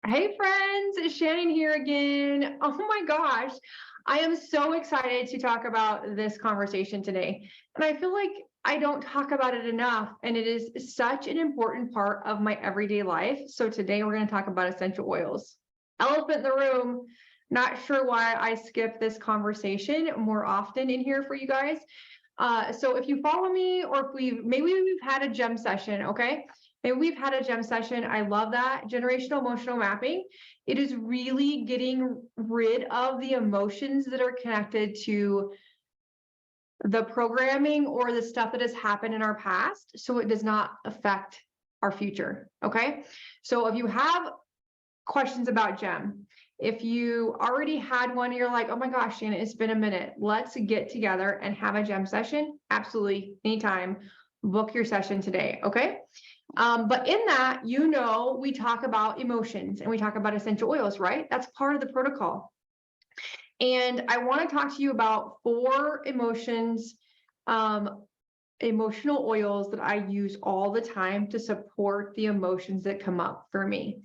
Hey friends, it's Shannon here again. Oh my gosh, I am so excited to talk about this conversation today. And I feel like I don't talk about it enough, and it is such an important part of my everyday life. So today we're going to talk about essential oils. Elephant in the room. Not sure why I skip this conversation more often in here for you guys. So if you follow me, or if maybe we've had a gem session, okay? Maybe we've had a gem session. I love that. Generational emotional mapping. It is really getting rid of the emotions that are connected to the programming or the stuff that has happened in our past, so it does not affect our future. Okay. So if you have questions about gem, if you already had one, you're like, oh my gosh, Shannon, it's been a minute. Let's get together and have a gem session. Absolutely. Anytime. Book your session today. Okay. But in that, we talk about emotions and we talk about essential oils, right? That's part of the protocol. And I want to talk to you about 4 emotional oils that I use all the time to support the emotions that come up for me.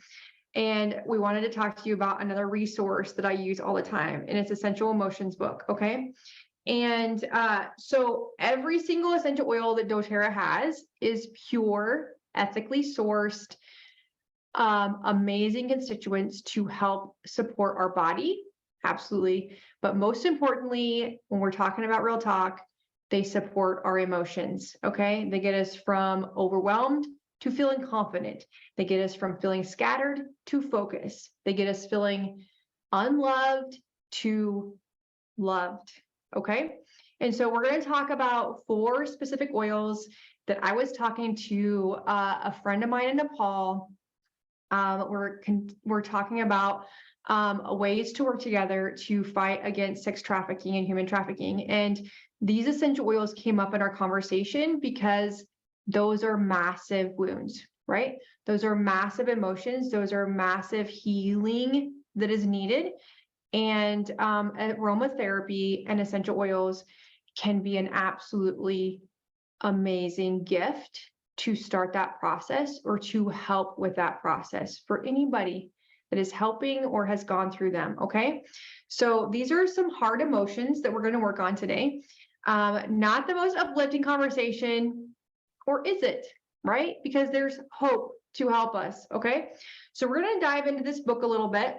And we wanted to talk to you about another resource that I use all the time, and it's Essential Emotions book. Okay. And so every single essential oil that doTERRA has is pure, ethically sourced, amazing constituents to help support our body. Absolutely. But most importantly, when we're talking about real talk, they support our emotions. Okay. They get us from overwhelmed to feeling confident. They get us from feeling scattered to focus. They get us feeling unloved to loved. Okay. And so we're going to talk about 4 specific oils that I was talking to a friend of mine in Nepal. We're talking about ways to work together to fight against sex trafficking and human trafficking. And these essential oils came up in our conversation because those are massive wounds, right? Those are massive emotions. Those are massive healing that is needed. And aromatherapy and essential oils can be an absolutely amazing gift to start that process or to help with that process for anybody that is helping or has gone through them. Okay. So these are some hard emotions that we're going to work on today. Not the most uplifting conversation, or is it? Right? Because there's hope to help us. Okay. So we're going to dive into this book a little bit.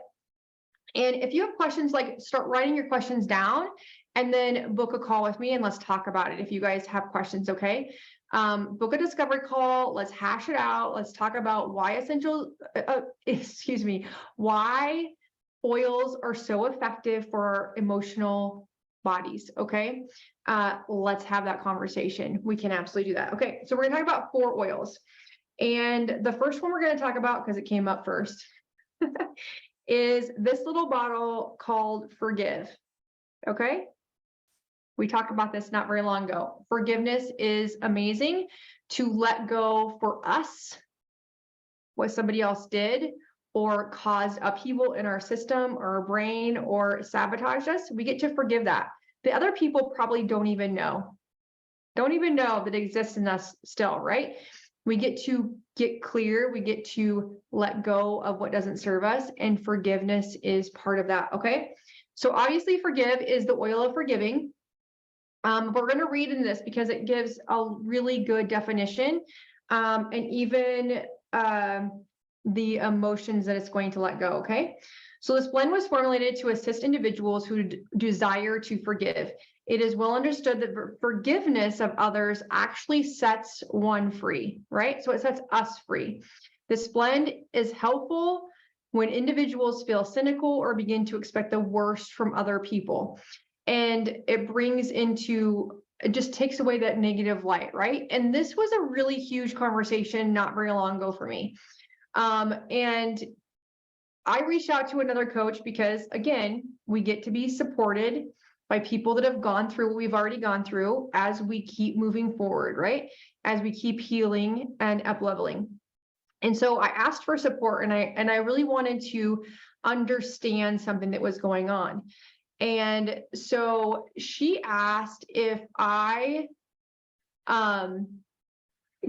And if you have questions, like, start writing your questions down and then book a call with me and let's talk about it. If you guys have questions, okay? Book a discovery call. Let's hash it out. Let's talk about why why oils are so effective for our emotional bodies. Okay. Let's have that conversation. We can absolutely do that. Okay. So we're going to talk about 4 oils. And the first one we're going to talk about, because it came up first, is this little bottle called Forgive. Okay. We talked about this not very long ago. Forgiveness is amazing to let go for us what somebody else did or caused upheaval in our system or our brain or sabotaged us. We get to forgive that. The other people probably don't even know that it exists in us still, right? We get to get clear. We get to let go of what doesn't serve us, and forgiveness is part of that. Okay. So obviously Forgive is the oil of forgiving. But we're going to read in this because it gives a really good definition, and even the emotions that it's going to let go. Okay. So this blend was formulated to assist individuals who desire to forgive. It is well understood that forgiveness of others actually sets one free, right? So it sets us free. This blend is helpful when individuals feel cynical or begin to expect the worst from other people. And it just takes away that negative light, right? And this was a really huge conversation not very long ago for me. And I reached out to another coach because, again, we get to be supported by people that have gone through what we've already gone through as we keep moving forward, right? As we keep healing and up-leveling. And so I asked for support, and I really wanted to understand something that was going on. And so she asked if I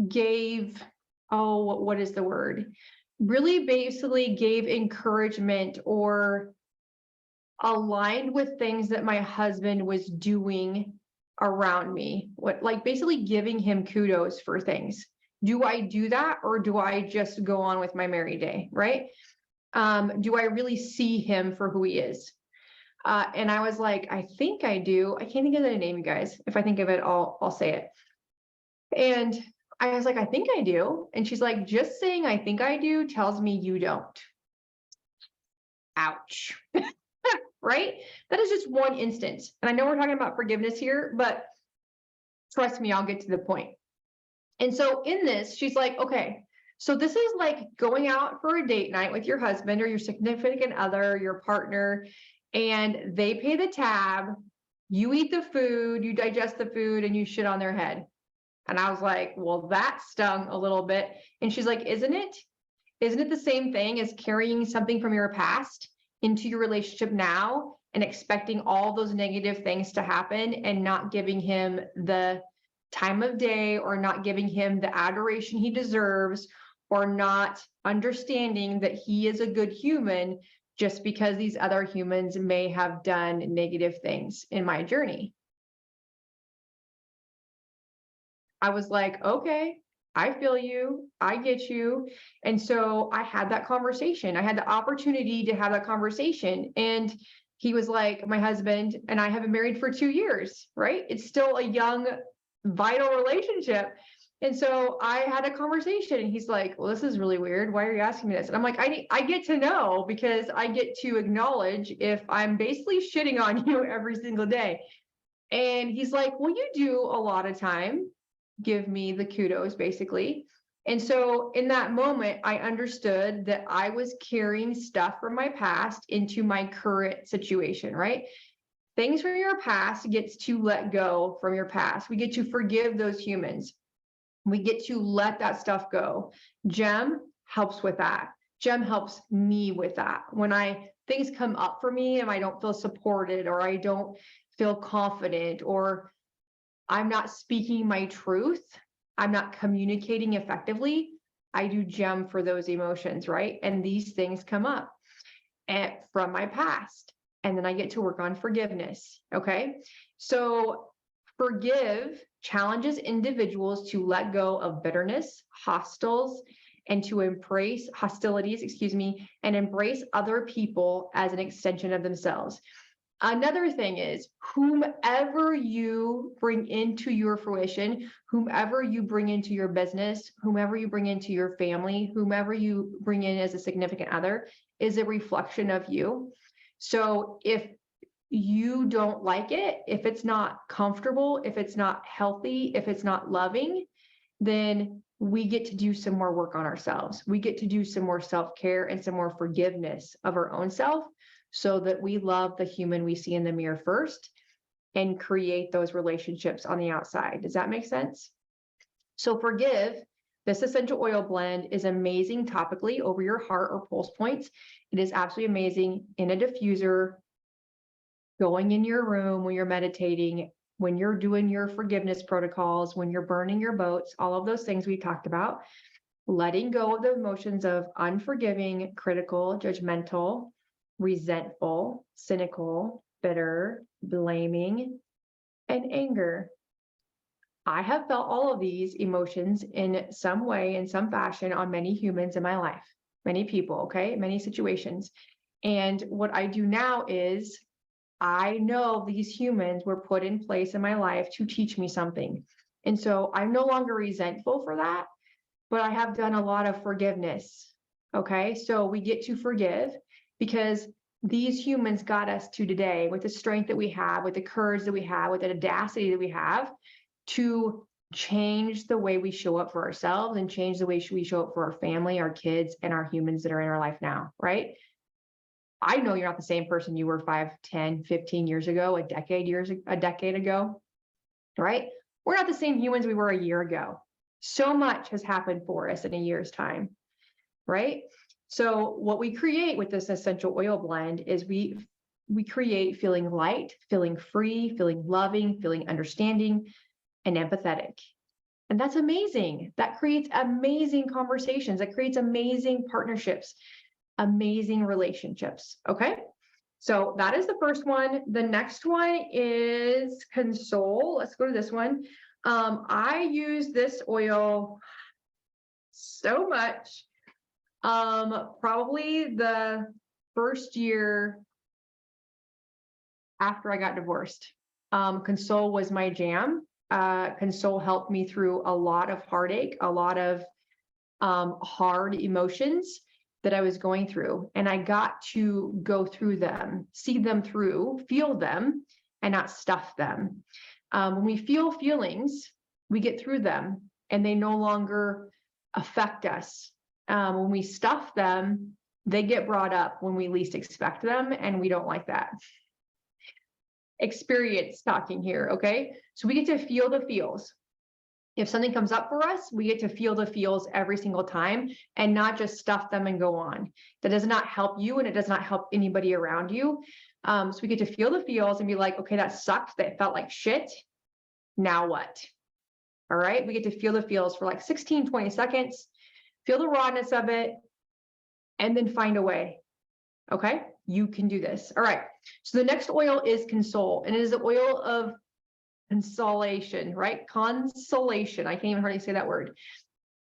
gave, what is the word? really basically gave encouragement or aligned with things that my husband was doing around me. What, like basically giving him kudos for things. Do I do that, or do I just go on with my merry day, right? Do I really see him for who he is? And I was like, I think I do. I can't think of the name, you guys. If I think of it, I'll say it. And I was like, I think I do. And she's like, just saying I think I do tells me you don't. Ouch. Right? That is just one instance. And I know we're talking about forgiveness here, but trust me, I'll get to the point. And so in this, she's like, okay, so this is like going out for a date night with your husband or your significant other, your partner, and they pay the tab, you eat the food, you digest the food, and you shit on their head. And I was like, well, that stung a little bit. And she's like, isn't it? Isn't it the same thing as carrying something from your past into your relationship now and expecting all those negative things to happen and not giving him the time of day, or not giving him the adoration he deserves, or not understanding that he is a good human just because these other humans may have done negative things in my journey? I was like, okay, I feel you, I get you. And so I had that conversation. I had the opportunity to have that conversation. And he was like, my husband and I have been married for 2 years, right? It's still a young, vital relationship. And so I had a conversation, and he's like, well, this is really weird. Why are you asking me this? And I'm like, I get to know, because I get to acknowledge if I'm basically shitting on you every single day. And he's like, well, you do a lot of time give me the kudos, basically. And so in that moment, I understood that I was carrying stuff from my past into my current situation, right? Things from your past gets to let go from your past. We get to forgive those humans. We get to let that stuff go. Gem helps with that. Gem helps me with that. When things come up for me and I don't feel supported, or I don't feel confident, or I'm not speaking my truth, I'm not communicating effectively, I do gem for those emotions, right? And these things come up from my past. And then I get to work on forgiveness, okay? So forgive challenges individuals to let go of bitterness, and to embrace hostilities, and embrace other people as an extension of themselves. Another thing is, whomever you bring into your fruition, whomever you bring into your business, whomever you bring into your family, whomever you bring in as a significant other, is a reflection of you. So if you don't like it, if it's not comfortable, if it's not healthy, if it's not loving, then we get to do some more work on ourselves. We get to do some more self-care and some more forgiveness of our own self, so that we love the human we see in the mirror first and create those relationships on the outside. Does that make sense? So forgive, this essential oil blend is amazing topically over your heart or pulse points. It is absolutely amazing in a diffuser, going in your room when you're meditating, when you're doing your forgiveness protocols, when you're burning your boats, all of those things we talked about. Letting go of the emotions of unforgiving, critical, judgmental, resentful, cynical, bitter, blaming, and anger. I have felt all of these emotions in some way, in some fashion, on many humans in my life, many people, okay, many situations. And what I do now is, I know these humans were put in place in my life to teach me something. And so I'm no longer resentful for that, but I have done a lot of forgiveness. Okay, so we get to forgive, because these humans got us to today with the strength that we have, with the courage that we have, with the audacity that we have to change the way we show up for ourselves and change the way we show up for our family, our kids, and our humans that are in our life now, right? I know you're not the same person you were 5, 10, 15 years ago, a decade ago, right? We're not the same humans we were a year ago. So much has happened for us in a year's time, right? So what we create with this essential oil blend is we create feeling light, feeling free, feeling loving, feeling understanding, and empathetic. And that's amazing. That creates amazing conversations. That creates amazing partnerships, amazing relationships. Okay. So that is the first one. The next one is console. Let's go to this one. I use this oil so much. Probably the first year after I got divorced. Console was my jam. Console helped me through a lot of heartache, a lot of hard emotions that I was going through. And I got to go through them, see them through, feel them, and not stuff them. When we feel feelings, we get through them and they no longer affect us. When we stuff them, they get brought up when we least expect them, and we don't like that. Experience talking here, okay? So we get to feel the feels. If something comes up for us, we get to feel the feels every single time and not just stuff them and go on. That does not help you, and it does not help anybody around you. So we get to feel the feels and be like, okay, that sucked. That felt like shit. Now what? All right. We get to feel the feels for like 16, 20 seconds, feel the rawness of it, and then find a way. Okay. You can do this. All right. So the next oil is console, and it is the oil of consolation, right? Consolation. I can't even hardly say that word.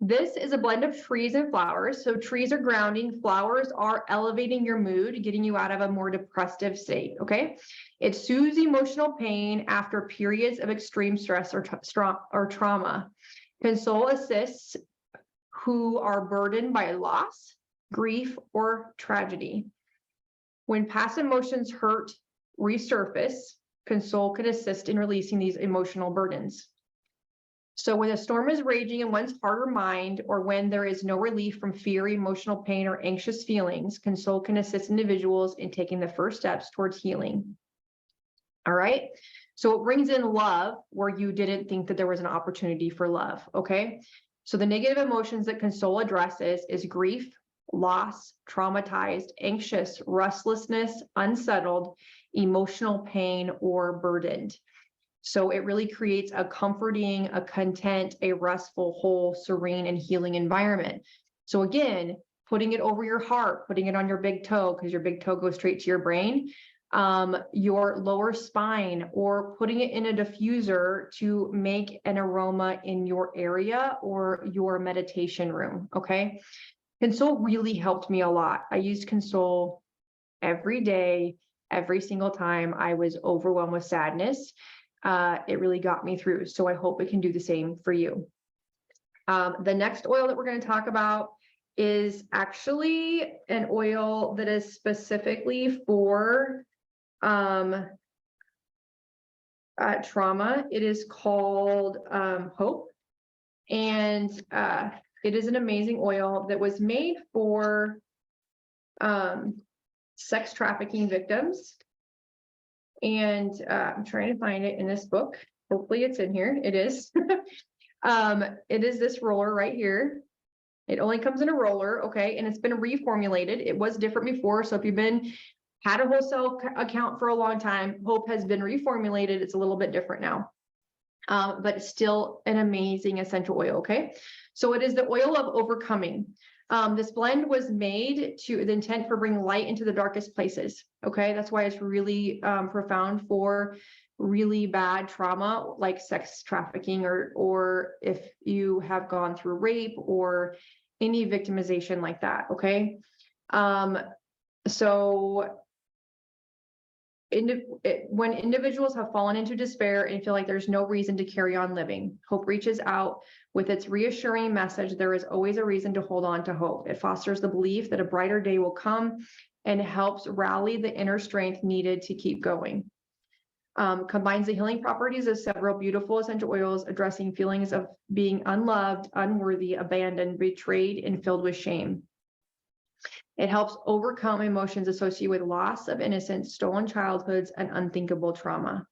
This is a blend of trees and flowers. So trees are grounding, flowers are elevating your mood, getting you out of a more depressive state, okay? It soothes emotional pain after periods of extreme stress or trauma. Console assists who are burdened by loss, grief, or tragedy. When past emotions hurt resurface, console can assist in releasing these emotional burdens. So when a storm is raging in one's heart or mind, or when there is no relief from fear, emotional pain, or anxious feelings, console can assist individuals in taking the first steps towards healing. All right. So it brings in love where you didn't think that there was an opportunity for love. Okay. So the negative emotions that console addresses is grief, loss, traumatized, anxious, restlessness, unsettled, emotional pain, or burdened. So it really creates a comforting, a content, a restful, whole, serene, and healing environment. So again, putting it over your heart, putting it on your big toe, because your big toe goes straight to your brain, your lower spine, or putting it in a diffuser to make an aroma in your area or your meditation room, okay? Console really helped me a lot. I used Console every day, every single time I was overwhelmed with sadness. It really got me through. So I hope it can do the same for you. The next oil that we're going to talk about is actually an oil that is specifically for trauma. It is called Hope. And it is an amazing oil that was made for sex trafficking victims. And I'm trying to find it in this book. Hopefully it's in here. It is. It is this roller right here. It only comes in a roller, okay? And it's been reformulated. It was different before. So if you've had a wholesale account for a long time, Hope has been reformulated. It's a little bit different now. But it's still an amazing essential oil, okay? So it is the oil of overcoming. This blend was made to the intent for bringing light into the darkest places, okay? That's why it's really profound for really bad trauma like sex trafficking, or if you have gone through rape or any victimization like that, okay? When individuals have fallen into despair and feel like there's no reason to carry on living, Hope reaches out with its reassuring message. There is always a reason to hold on to hope. It fosters the belief that a brighter day will come and helps rally the inner strength needed to keep going. Combines the healing properties of several beautiful essential oils, addressing feelings of being unloved, unworthy, abandoned, betrayed, and filled with shame. It helps overcome emotions associated with loss of innocence, stolen childhoods, and unthinkable trauma.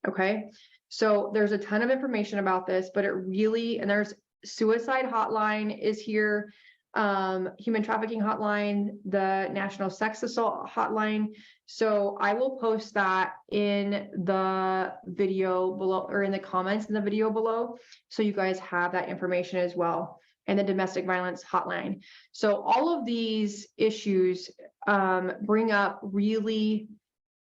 Okay, so there's a ton of information about this, but it really, and there's suicide hotline is here. human trafficking hotline, the National Sex Assault hotline. So I will post that in the video below, or in the comments in the video below, so you guys have that information as well, and the domestic violence hotline. So all of these issues bring up really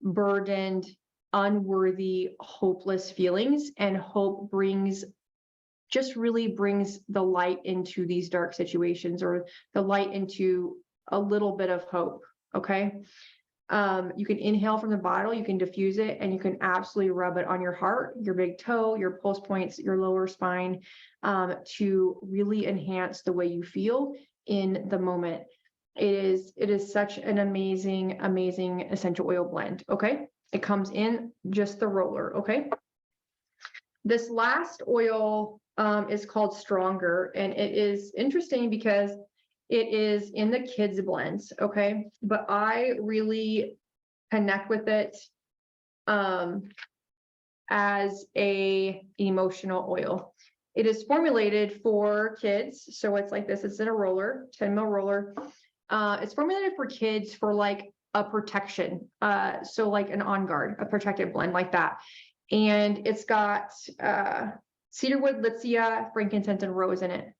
burdened, unworthy, hopeless feelings, and hope really brings the light into these dark situations, or the light into a little bit of hope. Okay. You can inhale from the bottle, you can diffuse it, and you can absolutely rub it on your heart, your big toe, your pulse points, your lower spine, to really enhance the way you feel in the moment. It is such an amazing, amazing essential oil blend. Okay. It comes in just the roller. Okay. This last oil is called Stronger, and it is interesting because it is in the kids blends. Okay. But I really connect with it as a emotional oil. It is formulated for kids. So it's like this, it's in a roller, 10 ml roller. It's formulated for kids for like a protection. So like an On Guard, a protective blend like that. And it's got cedarwood, litsea, frankincense, and rose in it.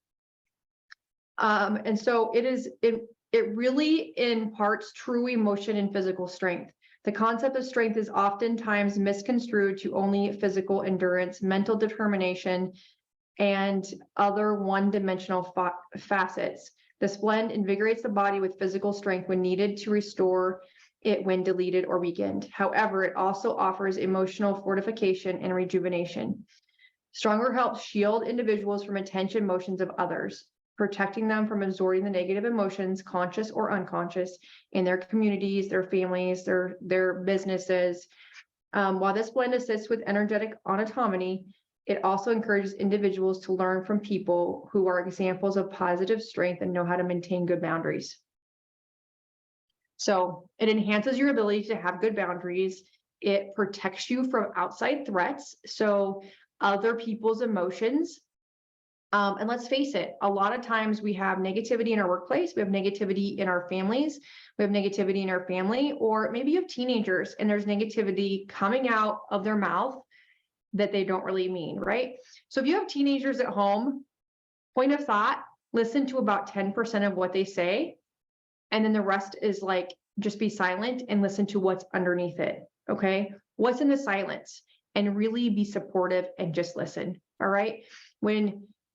And so it really imparts true emotion and physical strength. The concept of strength is oftentimes misconstrued to only physical endurance, mental determination, and other one-dimensional facets. This blend invigorates the body with physical strength when needed to restore it when deleted or weakened. However, it also offers emotional fortification and rejuvenation. Stronger helps shield individuals from intense emotions of others, protecting them from absorbing the negative emotions, conscious or unconscious, in their communities, their families, their businesses. While this blend assists with energetic autonomy, it also encourages individuals to learn from people who are examples of positive strength and know how to maintain good boundaries. So it enhances your ability to have good boundaries. It protects you from outside threats, so other people's emotions. And let's face it, a lot of times we have negativity in our workplace, we have negativity in our families, we have negativity in our family, or maybe you have teenagers and there's negativity coming out of their mouth that they don't really mean, right? So if you have teenagers at home, point of thought, listen to about 10% of what they say. And then the rest is like, just be silent and listen to what's underneath it. Okay. What's in the silence, and really be supportive and just listen. All right.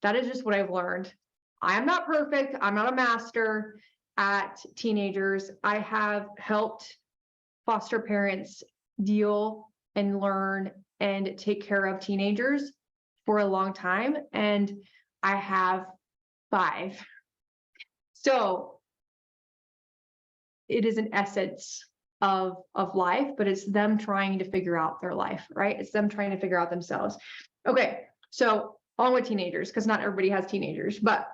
That is just what I've learned. I am not perfect. I'm not a master at teenagers. I have helped foster parents deal and learn and take care of teenagers for a long time. And I have 5. So it is an essence of life, but it's them trying to figure out their life, right? It's them trying to figure out themselves. Okay, so on with teenagers, because not everybody has teenagers, but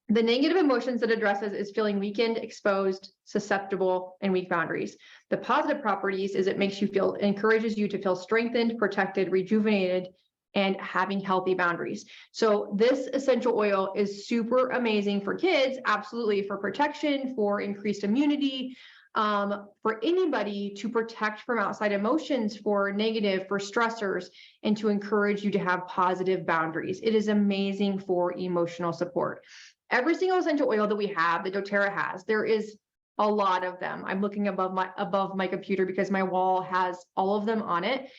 the negative emotions that addresses is feeling weakened, exposed, susceptible, and weak boundaries. The positive properties is it encourages you to feel strengthened, protected, rejuvenated, and having healthy boundaries. So this essential oil is super amazing for kids, absolutely, for protection, for increased immunity, for anybody to protect from outside emotions, for stressors, and to encourage you to have positive boundaries. It is amazing for emotional support. Every single essential oil that we have, that doTERRA has, there is a lot of them. I'm looking above my computer because my wall has all of them on it.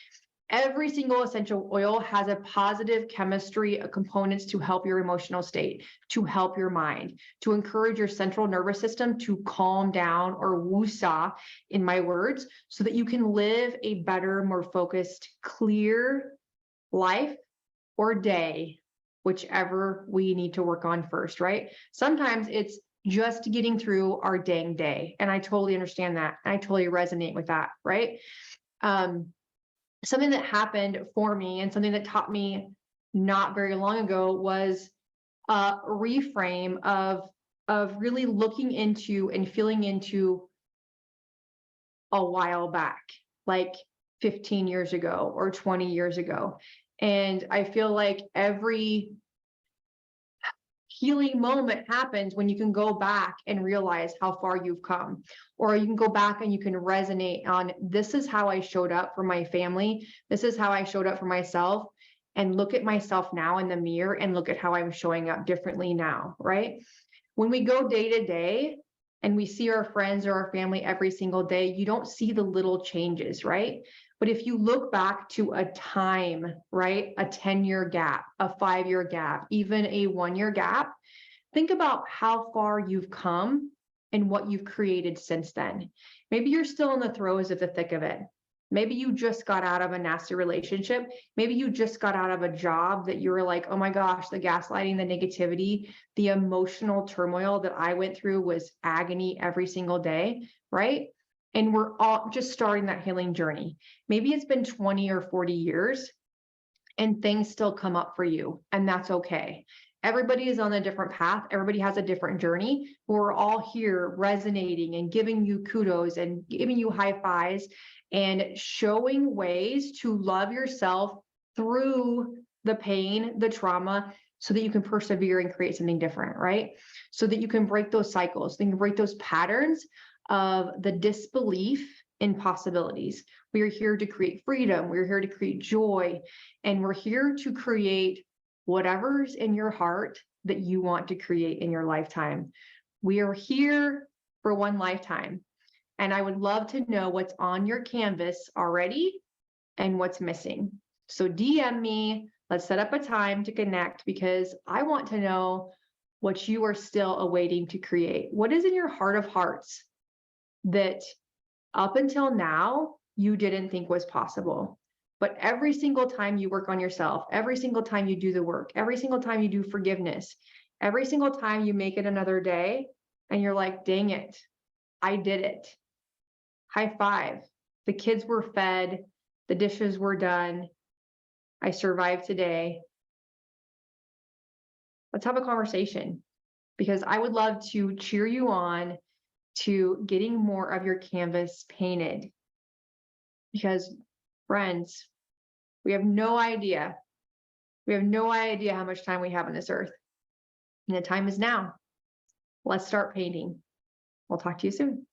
Every single essential oil has a positive chemistry components to help your emotional state, to help your mind, to encourage your central nervous system to calm down, or woosah in my words, so that you can live a better, more focused, clear life or day, whichever we need to work on first, right? Sometimes it's just getting through our dang day. And I totally understand that. And I totally resonate with that, right? Something that happened for me and something that taught me not very long ago was a reframe of really looking into and feeling into a while back, like 15 years ago or 20 years ago. And I feel like every healing moment happens when you can go back and realize how far you've come, or you can go back and you can resonate on, this is how I showed up for my family. This is how I showed up for myself, and look at myself now in the mirror and look at how I'm showing up differently now, right? When we go day to day and we see our friends or our family every single day, you don't see the little changes, right? But if you look back to a time, right, a 10-year gap, a 5-year gap, even a 1-year gap, think about how far you've come and what you've created since then. Maybe you're still in the throes of the thick of it. Maybe you just got out of a nasty relationship. Maybe you just got out of a job that you were like, oh my gosh, the gaslighting, the negativity, the emotional turmoil that I went through was agony every single day, right? And we're all just starting that healing journey. Maybe it's been 20 or 40 years and things still come up for you, and that's okay. Everybody is on a different path. Everybody has a different journey. We're all here resonating and giving you kudos and giving you high fives and showing ways to love yourself through the pain, the trauma, so that you can persevere and create something different, right? So that you can break those cycles, so you can break those patterns of the disbelief in possibilities. We are here to create freedom. We're here to create joy. And we're here to create whatever's in your heart that you want to create in your lifetime. We are here for one lifetime. And I would love to know what's on your canvas already and what's missing. So DM me, let's set up a time to connect, because I want to know what you are still awaiting to create. What is in your heart of hearts that up until now you didn't think was possible? But every single time you work on yourself, every single time you do the work, every single time you do forgiveness, every single time you make it another day and you're like, dang it, I did it. High five. The kids were fed. The dishes were done. I survived today. Let's have a conversation, because I would love to cheer you on to getting more of your canvas painted. Because friends, we have no idea. We have no idea how much time we have on this earth. And the time is now. Let's start painting. We'll talk to you soon.